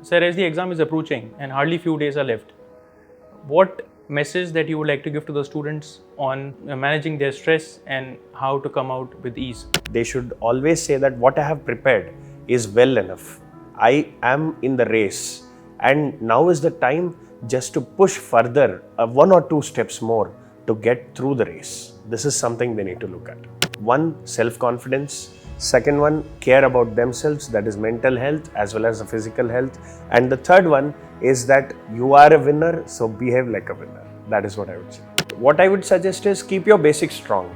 Sir, as the exam is approaching and hardly few days are left, what message that you would like to give to the students on managing their stress and how to come out with ease? They should always say that what I have prepared is well enough. I am in the race, and now is the time just to push further, one or two steps more to get through the race. This is something they need to look at. One, self-confidence. Second one, care about themselves, that is mental health as well as the physical health. And the third one is that you are a winner, so behave like a winner. That is what I would say. What I would suggest is keep your basics strong,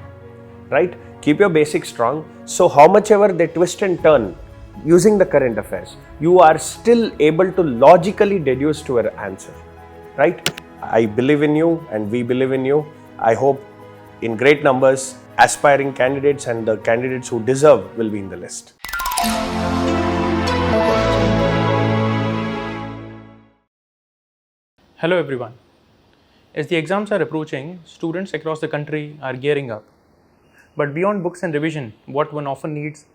right? Keep your basics strong. So how much ever they twist and turn using the current affairs, you are still able to logically deduce to an answer, right? I believe in you and we believe in you. I hope in great numbers, aspiring candidates and the candidates who deserve will be in the list. Hello everyone. As the exams are approaching, students across the country are gearing up. But beyond books and revision, what one often needs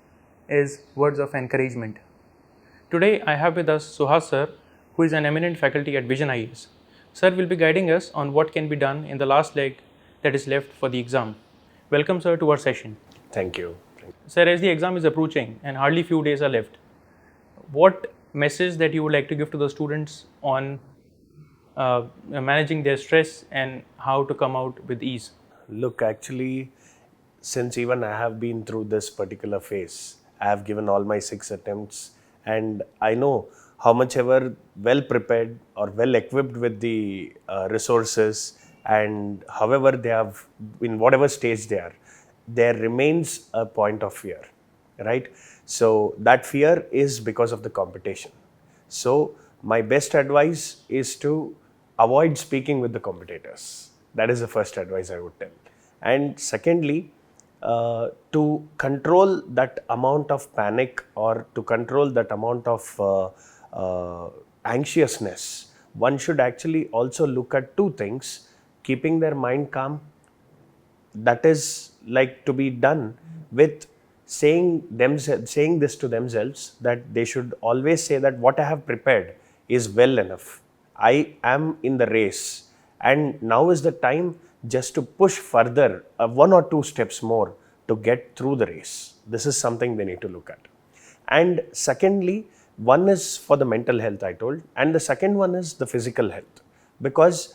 is words of encouragement. Today I have with us Suhas Sir, who is an eminent faculty at VisionIAS. Sir will be guiding us on what can be done in the last leg that is left for the exam. Welcome, sir, to our session. Thank you. Sir, as the exam is approaching and hardly few days are left, what message that you would like to give to the students on managing their stress and how to come out with ease? Look, actually, since even I have been through this particular phase, I have given all my 6 attempts, and I know how much ever well prepared or well equipped with the resources, and however they have, in whatever stage they are, there remains a point of fear, right? So that fear is because of the competition. So my best advice is to avoid speaking with the competitors. That is the first advice I would tell. And secondly, to control that amount of panic or to control that amount of anxiousness, one should actually also look at two things: keeping their mind calm, that is like to be done with saying this to themselves, that they should always say that what I have prepared is well enough. I am in the race, and now is the time just to push further, one or two steps more to get through the race. This is something they need to look at. And secondly, one is for the mental health I told, and the second one is the physical health, because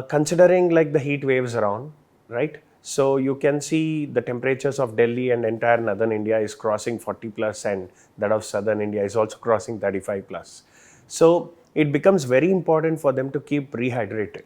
considering like the heat waves around, right? So you can see the temperatures of Delhi and entire northern India is crossing 40 plus, and that of southern India is also crossing 35 plus. So it becomes very important for them to keep rehydrated.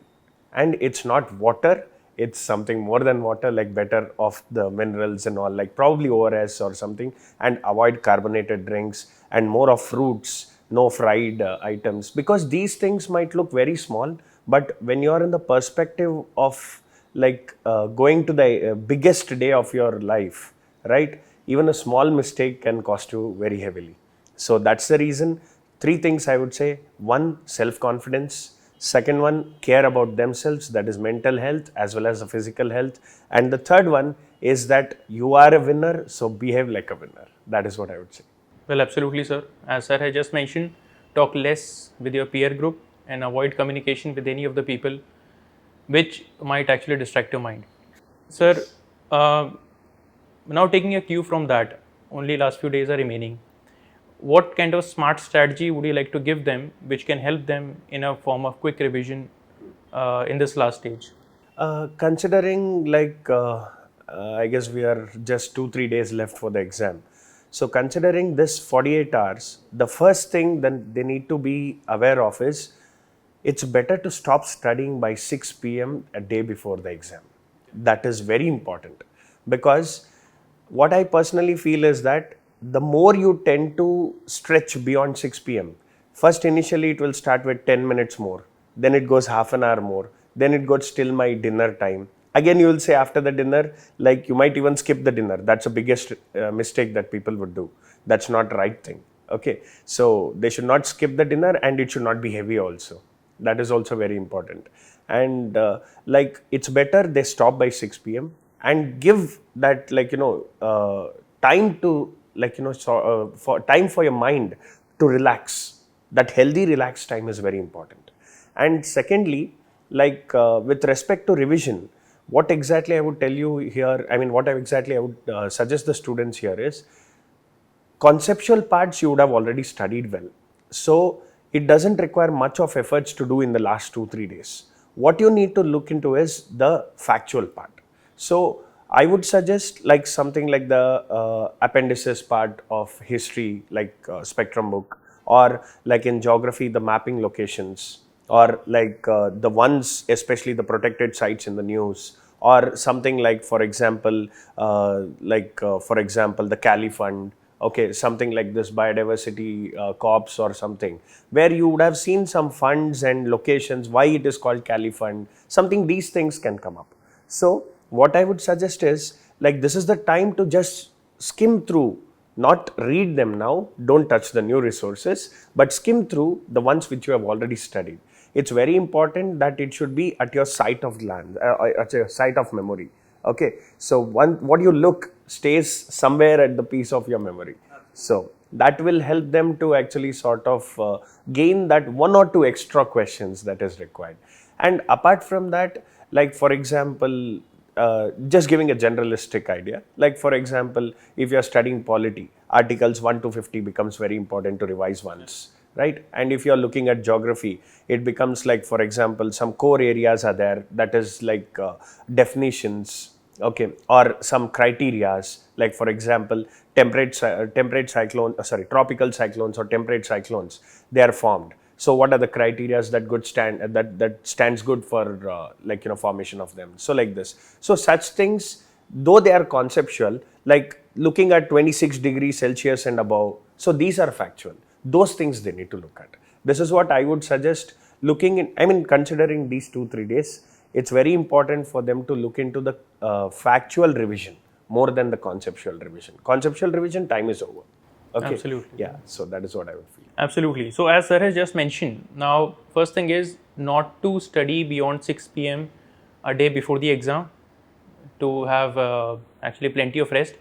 And it's not water, it's something more than water, like better of the minerals and all, like probably ORS or something, and avoid carbonated drinks and more of fruits, no fried items, because these things might look very small, but when you're in the perspective of like going to the biggest day of your life, right, even a small mistake can cost you very heavily. So that's the reason. 3 things I would say: one, self-confidence; second one, care about themselves, that is mental health as well as the physical health; and the third one is that you are a winner, so behave like a winner. That is what I would say. Well, absolutely, sir. As sir has just mentioned, talk less with your peer group and avoid communication with any of the people which might actually distract your mind. Sir, now taking a cue from that, only last few days are remaining. What kind of smart strategy would you like to give them which can help them in a form of quick revision in this last stage? Considering like I guess we are just 2-3 days left for the exam. So considering this 48 hours, the first thing that they need to be aware of is it's better to stop studying by 6 p.m. a day before the exam. That is very important, because what I personally feel is that the more you tend to stretch beyond 6 p.m., first initially it will start with 10 minutes more, then it goes half an hour more, then it goes till my dinner time. Again, you will say after the dinner, like you might even skip the dinner. That's the biggest mistake that people would do. That's not the right thing. Okay, so they should not skip the dinner, and it should not be heavy also. That is also very important. And like it's better they stop by 6 p.m. and give that time to for time for your mind to relax. That healthy relaxed time is very important. And secondly, like with respect to revision, what exactly I would tell you here, I mean, what exactly I would suggest the students here is, conceptual parts you would have already studied well. So it doesn't require much of efforts to do in the last 2-3 days. What you need to look into is the factual part. So I would suggest like something like the appendices part of history, like spectrum book, or like in geography, the mapping locations, or like the ones, especially the protected sites in the news, or something like, for example, the Cali Fund, okay, something like this biodiversity corps or something, where you would have seen some funds and locations, why it is called Cali Fund, something, these things can come up. So what I would suggest is, like, this is the time to just skim through, not read them now, don't touch the new resources, but skim through the ones which you have already studied. It's very important that it should be at your sight of glance, at your sight of memory. Okay, so what you look stays somewhere at the piece of your memory. So that will help them to actually sort of gain that 1 or 2 extra questions that is required. And apart from that, like for example, just giving a generalistic idea, like for example, if you are studying polity, articles 1 to 50 becomes very important to revise once, right? And if you are looking at geography, it becomes like, for example, some core areas are there, that is like definitions, okay, or some criterias, like for example, tropical cyclones or temperate cyclones, they are formed. So what are the criterias that stands good for formation of them? So like this. So such things, though they are conceptual, like looking at 26 degrees Celsius and above, so these are factual. Those things they need to look at. This is what I would suggest. Considering these 2-3 days, it's very important for them to look into the factual revision more than the conceptual revision. Conceptual revision, time is over. Okay. Absolutely. Yeah. So that is what I would feel. Absolutely. So as Sir has just mentioned, now first thing is not to study beyond 6 p.m. a day before the exam, to have actually plenty of rest.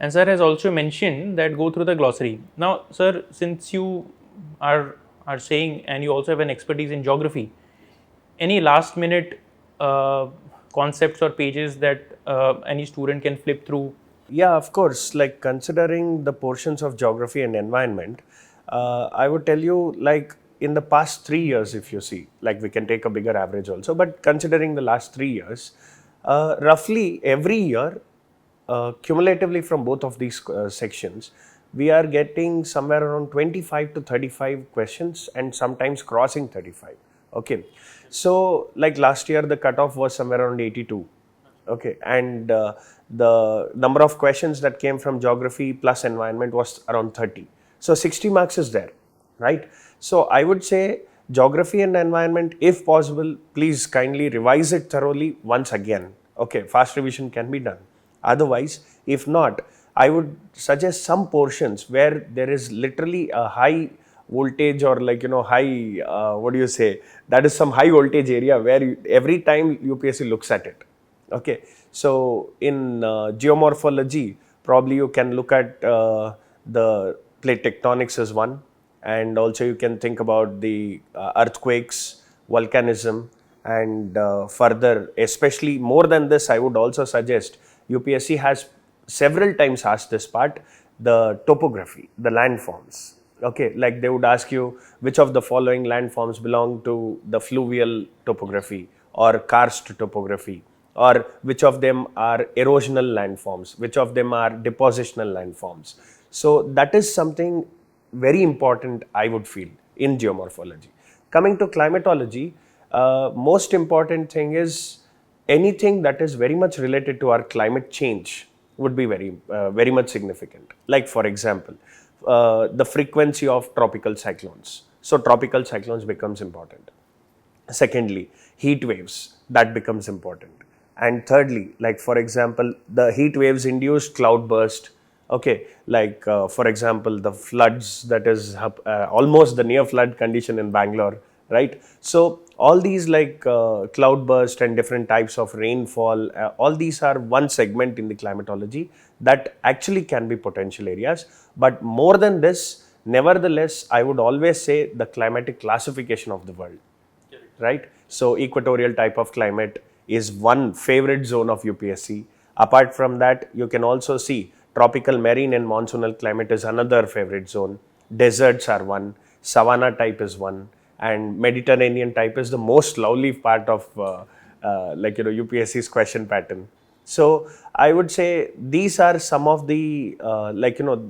And Sir has also mentioned that go through the glossary. Now, Sir, since you are saying, and you also have an expertise in geography, any last minute concepts or pages that any student can flip through? Yeah, of course. Like considering the portions of geography and environment, I would tell you, like in the past 3 years, if you see, like we can take a bigger average also, but considering the last 3 years, roughly every year, cumulatively from both of these sections, we are getting somewhere around 25 to 35 questions and sometimes crossing 35. Okay. So like last year, the cutoff was somewhere around 82. Okay. And the number of questions that came from geography plus environment was around 30. So 60 marks is there, right? So I would say geography and environment, if possible, please kindly revise it thoroughly once again. Okay, fast revision can be done. Otherwise, if not, I would suggest some portions where there is literally a high voltage or that is some high voltage area where every time UPSC looks at it. Okay, so in geomorphology, probably you can look at the plate tectonics as one, and also you can think about the earthquakes, volcanism, and further, especially more than this, I would also suggest UPSC has several times asked this part, the topography, the landforms. Okay, like they would ask you which of the following landforms belong to the fluvial topography or karst topography, or which of them are erosional landforms, which of them are depositional landforms. So that is something very important, I would feel, in geomorphology. Coming to climatology, most important thing is anything that is very much related to our climate change would be very much significant. Like for example, the frequency of tropical cyclones. So tropical cyclones becomes important. Secondly, heat waves, that becomes important. And thirdly, like for example, the heat waves induced cloud burst. Okay, like for example, the floods, that is almost the near flood condition in Bangalore, right? So all these like cloud burst and different types of rainfall, all these are one segment in the climatology that actually can be potential areas. But more than this, Nevertheless, I would always say the climatic classification of the world, right? So equatorial type of climate is one favorite zone of UPSC. Apart from that, you can also see tropical marine and monsoonal climate is another favorite zone. Deserts are one, savanna type is one, and Mediterranean type is the most lovely part of UPSC's question pattern. So I would say these are some of the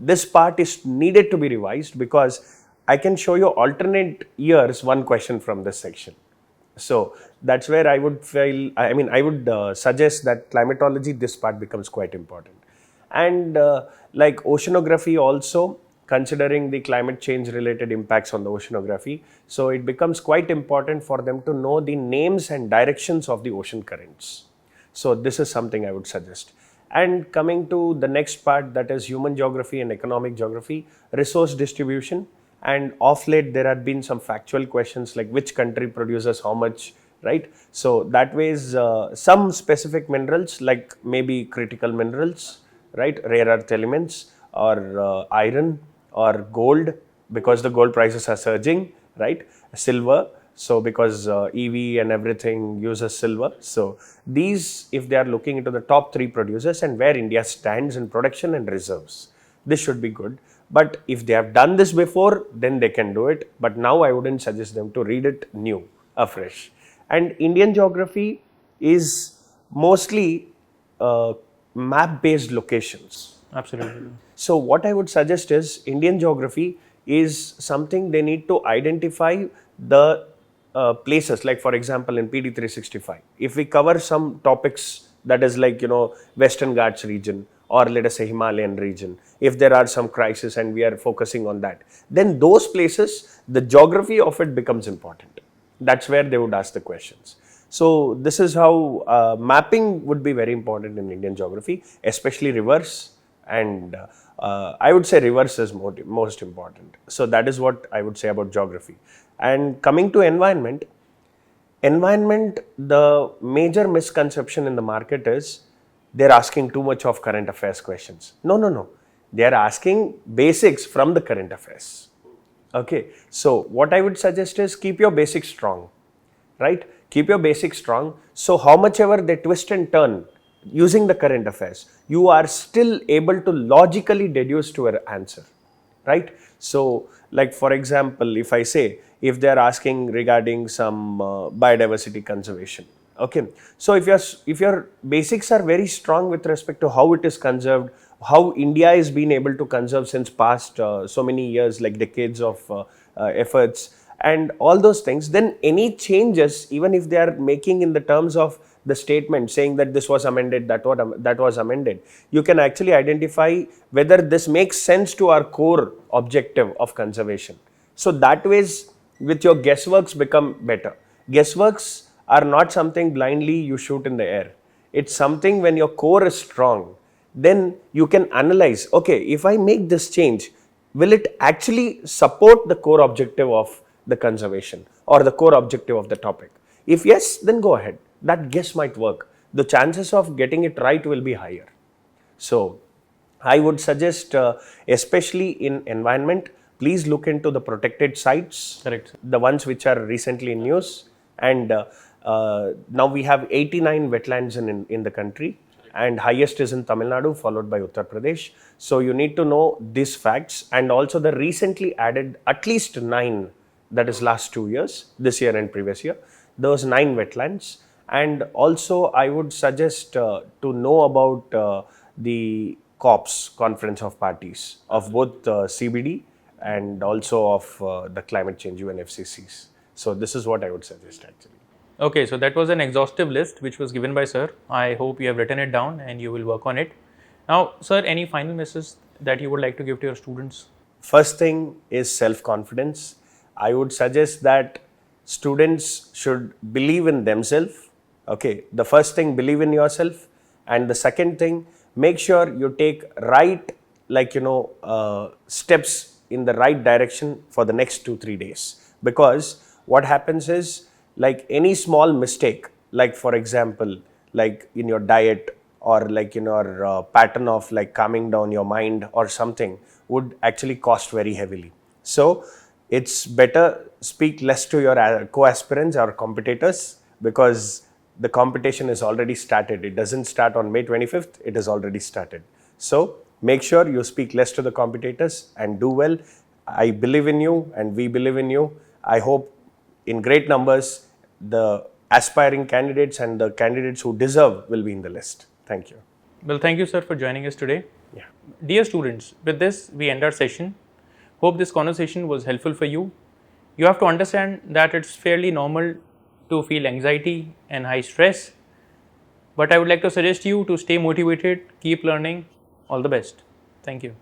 this part is needed to be revised, because I can show you alternate years one question from this section. So that's where I would feel, I would suggest that climatology, this part becomes quite important. And like oceanography also, considering the climate change related impacts on the oceanography, so it becomes quite important for them to know the names and directions of the ocean currents. So this is something I would suggest. And coming to the next part, that is human geography and economic geography, resource distribution. And of late, there have been some factual questions like which country produces how much, right? So that ways, some specific minerals like maybe critical minerals, right? Rare earth elements, or iron or gold, because the gold prices are surging, right? Silver. So because EV and everything uses silver. So these, if they are looking into the top 3 producers and where India stands in production and reserves, this should be good. But if they have done this before, then they can do it. But now I wouldn't suggest them to read it new, afresh. And Indian geography is mostly map-based locations. Absolutely. So what I would suggest is Indian geography is something they need to identify the places, like for example in PD 365. If we cover some topics that is like, Western Ghats region, or let us say Himalayan region, if there are some crisis and we are focusing on that, then those places, the geography of it becomes important. That's where they would ask the questions. So this is how mapping would be very important in Indian geography, especially rivers, and I would say rivers is most important. So that is what I would say about geography. And coming to environment, the major misconception in the market is they're asking too much of current affairs questions. No. They are asking basics from the current affairs. Okay. So what I would suggest is keep your basics strong, right? Keep your basics strong. So how much ever they twist and turn using the current affairs, you are still able to logically deduce to an answer, right? So like for example, if I say, if they are asking regarding some biodiversity conservation, okay, so if your basics are very strong with respect to how it is conserved, how India has been able to conserve since past so many years, like decades of efforts and all those things, then any changes, even if they are making in the terms of the statement saying that this was amended, that was amended, you can actually identify whether this makes sense to our core objective of conservation. So that ways, with your guessworks become better. Guessworks are not something blindly you shoot in the air. It's something when your core is strong, then you can analyze, okay, if I make this change, will it actually support the core objective of the conservation or the core objective of the topic? If yes, then go ahead. That guess might work. The chances of getting it right will be higher. So I would suggest, especially in environment, please look into the protected sites. Correct. The ones which are recently in news. And now we have 89 wetlands in the country, and highest is in Tamil Nadu, followed by Uttar Pradesh. So you need to know these facts, and also the recently added at least 9, that is last 2 years, this year and previous year, those 9 wetlands. And also I would suggest to know about the COPs, Conference of Parties, of both CBD and also of the climate change UNFCCs. So this is what I would suggest actually. Okay, so that was an exhaustive list which was given by Sir. I hope you have written it down and you will work on it. Now, Sir, any final message that you would like to give to your students? First thing is self-confidence. I would suggest that students should believe in themselves. Okay, the first thing, believe in yourself. And the second thing, make sure you take right, steps in the right direction for the next 2-3 days. Because what happens is, like any small mistake, like for example, like in your diet or like in your pattern of like calming down your mind or something, would actually cost very heavily. So it's better speak less to your co-aspirants or competitors, because the competition is already started. It doesn't start on May 25th, it is already started. So make sure you speak less to the competitors and do well. I believe in you and we believe in you. I hope in great numbers the aspiring candidates and the candidates who deserve will be in the list. Thank you. Well, thank you, sir, for joining us today. Yeah. Dear students, with this, we end our session. Hope this conversation was helpful for you. You have to understand that it's fairly normal to feel anxiety and high stress, but I would like to suggest you to stay motivated, keep learning. All the best. Thank you.